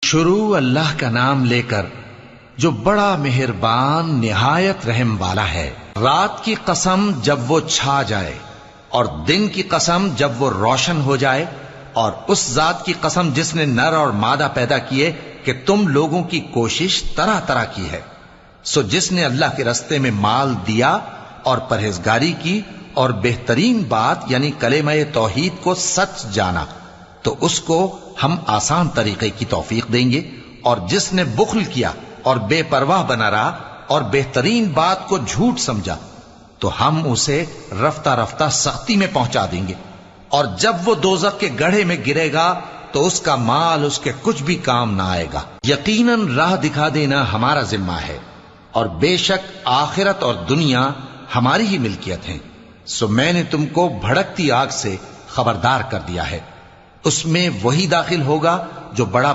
शुरू अल्लाह का नाम लेकर जो बड़ा मेहरबान निहायत रहम वाला है। रात की कसम जब वो छा जाए और दिन की कसम जब वो रोशन हो जाए, और उस जात की कसम जिसने नर और मादा पैदा किए कि तुम लोगों की कोशिश तरह तरह की है। सो जिसने अल्लाह के रस्ते में माल दिया और परहेजगारी की और बेहतरीन बात यानी कलेमा तौहीद को सच जाना, तो उसको हम आसान तरीके की तौफीक देंगे। और जिसने बुख्ल किया और बेपरवाह बना रहा और बेहतरीन बात को झूठ समझा, तो हम उसे रफ्ता रफ्ता सख्ती में पहुंचा देंगे। और जब वो दोजख के गड्ढे में गिरेगा तो उसका माल उसके कुछ भी काम ना आएगा। यकीनन राह दिखा देना हमारा जिम्मा है, और बेशक आखिरत और दुनिया हमारी ही मिल्कियत है। सो मैंने तुमको भड़कती आग से खबरदार कर दिया है, उसमें वही दाखिल होगा जो बड़ा